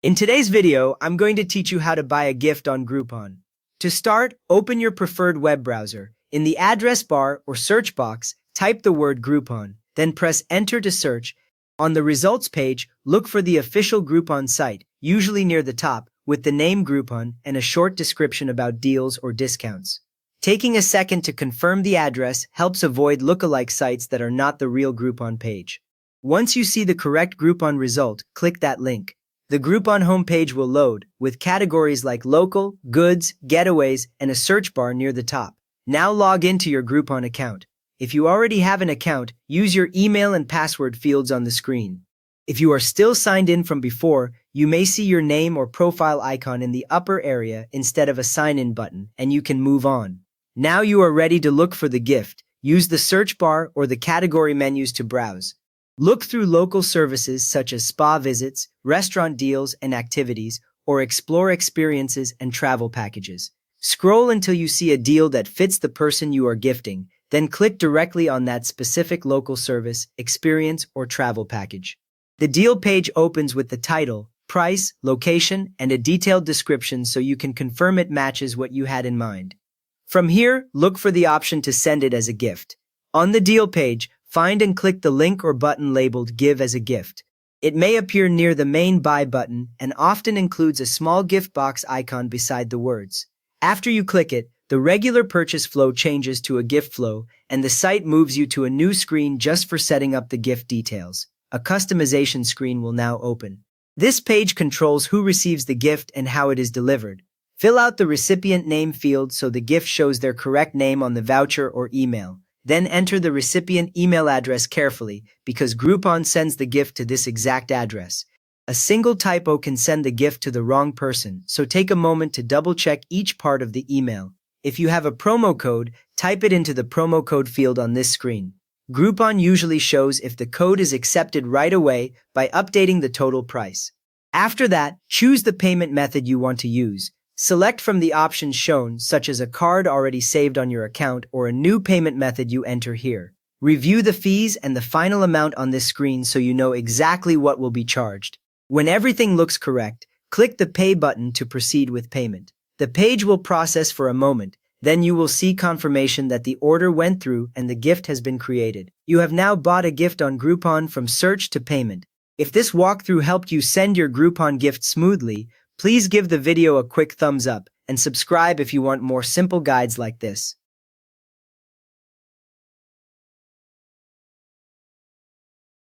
In today's video, I'm going to teach you how to buy a gift on Groupon. To start, open your preferred web browser. In the address bar or search box, type the word Groupon, then press Enter to search. On the results page, look for the official Groupon site, usually near the top, with the name Groupon and a short description about deals or discounts. Taking a second to confirm the address helps avoid lookalike sites that are not the real Groupon page. Once you see the correct Groupon result, click that link. The Groupon homepage will load, with categories like local, goods, getaways, and a search bar near the top. Now log into your Groupon account. If you already have an account, use your email and password fields on the screen. If you are still signed in from before, you may see your name or profile icon in the upper area instead of a sign-in button, and you can move on. Now you are ready to look for the gift. Use the search bar or the category menus to browse. Look through local services such as spa visits, restaurant deals and activities, or explore experiences and travel packages. Scroll until you see a deal that fits the person you are gifting, then click directly on that specific local service, experience, or travel package. The deal page opens with the title, price, location, and a detailed description so you can confirm it matches what you had in mind. From here, look for the option to send it as a gift. On the deal page, find and click the link or button labeled Give as a Gift. It may appear near the main Buy button and often includes a small gift box icon beside the words. After you click it, the regular purchase flow changes to a gift flow, and the site moves you to a new screen just for setting up the gift details. A customization screen will now open. This page controls who receives the gift and how it is delivered. Fill out the recipient name field so the gift shows their correct name on the voucher or email. Then enter the recipient email address carefully because Groupon sends the gift to this exact address. A single typo can send the gift to the wrong person, so take a moment to double-check each part of the email. If you have a promo code, type it into the promo code field on this screen. Groupon usually shows if the code is accepted right away by updating the total price. After that, choose the payment method you want to use. Select from the options shown, such as a card already saved on your account or a new payment method you enter here. Review the fees and the final amount on this screen so you know exactly what will be charged. When everything looks correct, click the Pay button to proceed with payment. The page will process for a moment, then you will see confirmation that the order went through and the gift has been created. You have now bought a gift on Groupon from search to payment. If this walkthrough helped you send your Groupon gift smoothly, please give the video a quick thumbs up and subscribe if you want more simple guides like this.